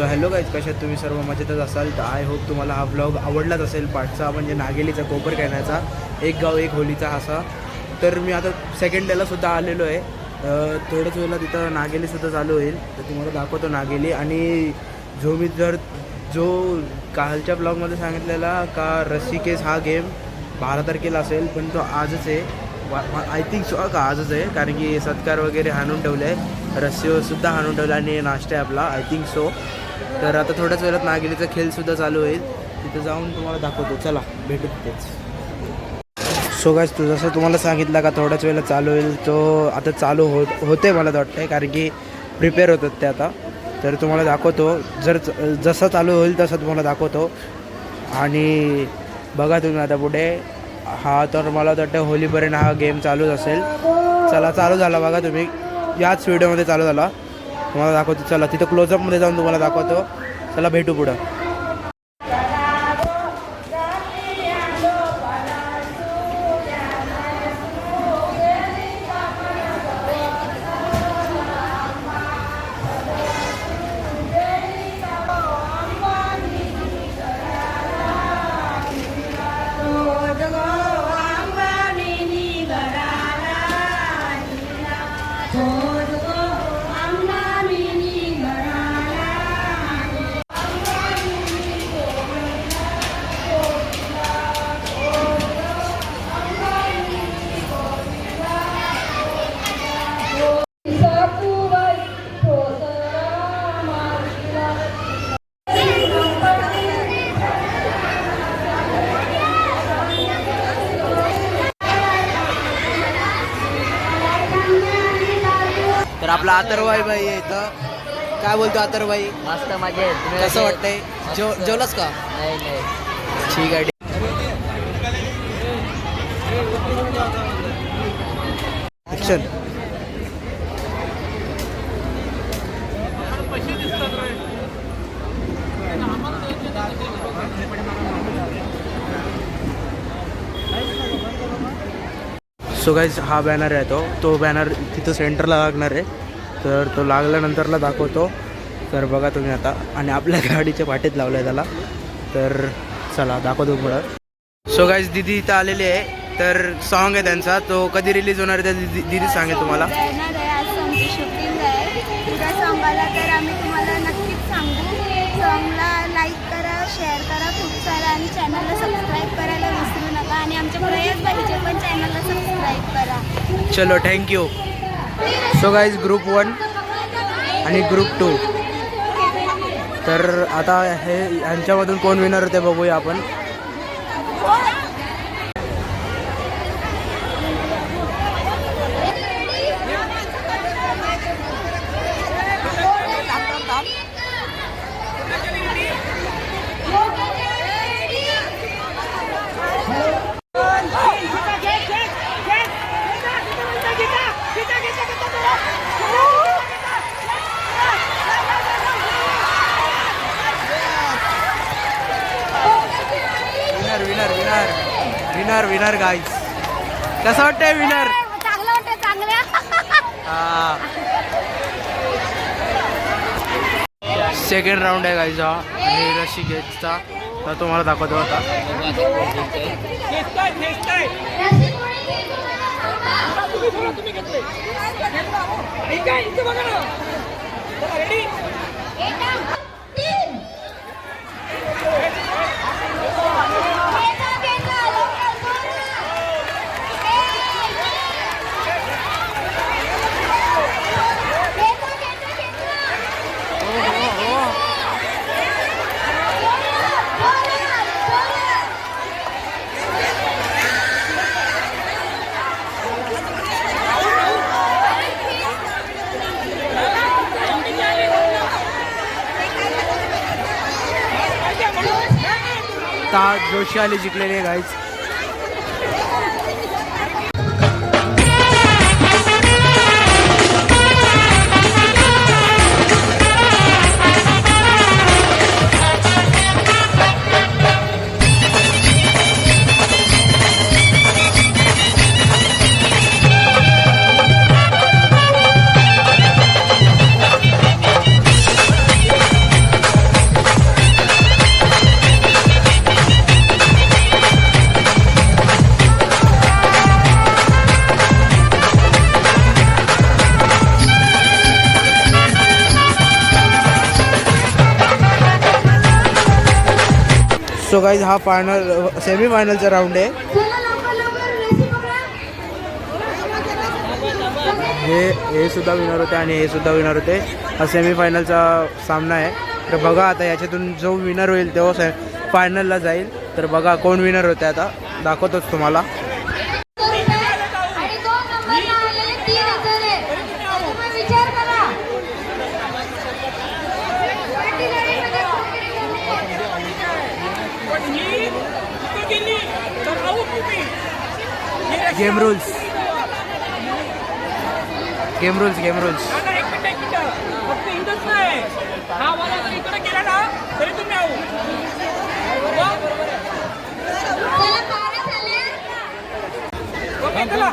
So hello guys, कशात तुम्ही सर्व मजेतच असाल. तर आय होप तुम्हाला हा ब्लॉग आवडलाच असेल. पाठचा म्हणजे नागेलीचा कोपर खेळण्याचा, एक गाव एक होलीचा असा. तर मी आता सेकंड डेलासुद्धा आलेलो आहे. थोड्याच वेळेला तिथं नागेलीसुद्धा चालू होईल, तर तुम्हाला दाखवतो नागेली. आणि जो कालच्या ब्लॉगमध्ये सांगितलेला का रस्सीकेस हा गेम 12 तारखेला असेल, पण तो आजच आहे. आय थिंक सो का आजच आहे, कारण की सत्कार वगैरे हाणून ठेवले आहे, रस्सीसुद्धा हाणून ठेवला आणि नाश्ता आहे आपला, आय थिंक सो. तर आता थोड्याच वेळात नागेलीचा खेळसुद्धा चालू होईल, तिथं जाऊन तुम्हाला दाखवतो. चला भेटू तिथेच. सो गाईज, जसं तुम्हाला सांगितलं का थोड्याच वेळेला चालू होईल, तो आता चालू होते मला वाटतं, कारण की प्रिपेअर होतात ते आता. तर तुम्हाला दाखवतो, जसं चालू होईल तसं तुम्हाला दाखवतो. आणि बघा तुम्ही आता पुढे हा, तर मला वाटतं होलीपर्यंत हा गेम चालूच असेल. चला चालू झाला बघा तुम्ही, याच व्हिडिओमध्ये चालू झाला, तुम्हाला दाखवतो. चला तिथं क्लोजअपमध्ये जाऊन तुम्हाला दाखवतो. चला भेटू पुढं. तर आपला अथर्वभाई बाई इथं काय बोलतो. अथर्वभाई मस्त मजा आहे. कसं वाटतंय? जेवलंच का? नाही. ठीक आहे. ॲक्शन. सो गाईज, हा बॅनर आहे तो बॅनर तिथं सेंटरला लागणार आहे. तर तो लागल्यानंतरला दाखवतो. तर बघा तुम्ही आता, आणि आपल्या गाडीच्या पाठीत लावलं आहे त्याला. तर चला दाखवतो पुढं. सो गाईज, दिदी इथं आलेली आहे. तर सॉन्ग आहे त्यांचा, तो कधी रिलीज होणार आहे त्या दिदी सांगेल तुम्हाला. शूटिंग आहे त्या सॉन्गाला, तर आम्ही तुम्हाला नक्कीच सांगू. सॉन्गला लाईक करा, शेअर करा खूप सारा, आणि चॅनलला सबस्क्राईब करायला विसरू नका. आणि आमच्या प्रयास पाहिजे पण चॅनलला सबस्क्राईब करा. चलो थँक्यू. सो गाईज, ग्रुप 1 आणि ग्रुप 2. तर आता हे यांच्यामधून कोण विनर होते बघूया आपण. विनर गाईज, कसं वाटतंय विनर? चांगलं वाटतं, चांगलं. सेकंड राऊंड आहे गाईज हा, आणि ऋषिकेशचा. तर तुम्हाला दाखवतो आता. जोशी आली जिंकलेली आहे गाईज. सो गाईज हा फायनल सेमी फायनलचा राऊंड आहे. हे सुद्धा विनर होते आणि हे सुद्धा विनर होते. हा सेमीफायनलचा सामना आहे. तर बघा आता याच्यातून जो विनर होईल तेव्हा फायनलला जाईल. तर बघा कोण विनर होते आता दाखवतोच तुम्हाला. Game rules. फक्त इथंच नाही हा वाला जर इकडे गेला ना तरी तुम्ही आहो. ओके चला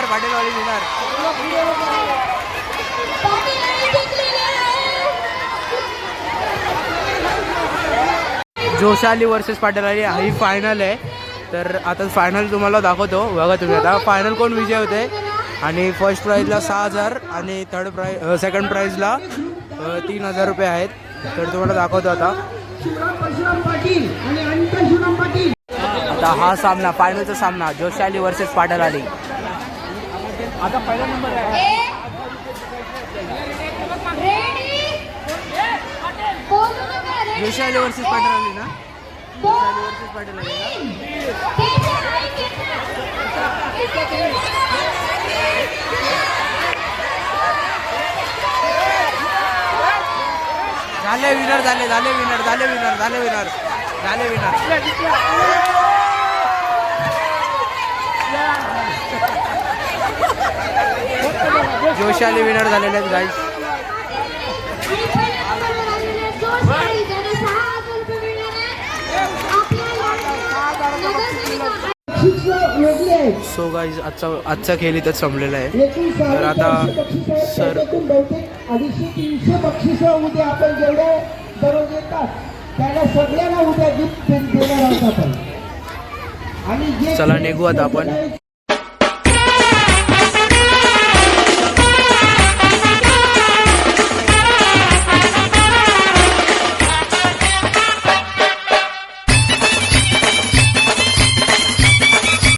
पाटीलवाली विनर. जोशाली वर्सेस पाटीलवाली ही फायनल आहे. तर आता फायनल तुम्हाला दाखवतो. बघा तुम्ही आता फायनल कोण विजय होते. आणि फर्स्ट प्राईजला 6,000 आणि सेकंड प्राईजला 3,000 रुपये आहेत. तर तुम्हाला दाखवतो आता. आता हा सामना फायनलचा सामना जोशाली वर्सेस पाटीलवाली. आता पहिला नंबर आहे. जोशाली वर्सेस पाटीलवाली ना. जोशाली वर्सेस पाटीलवाली झाले विनर झाले विनर. जोशाली विनर झालेले आहेत गाईज. सो गाईज आजचा खेळ इथंच संपलेला आहे. तर आता सर 250-300 बक्षिसं उद्या आपण जेवढे दररोज येतात त्याला सगळ्यांना उद्या गिफ्ट देणार आहोत आपण. आणि चला निघू आता आपण.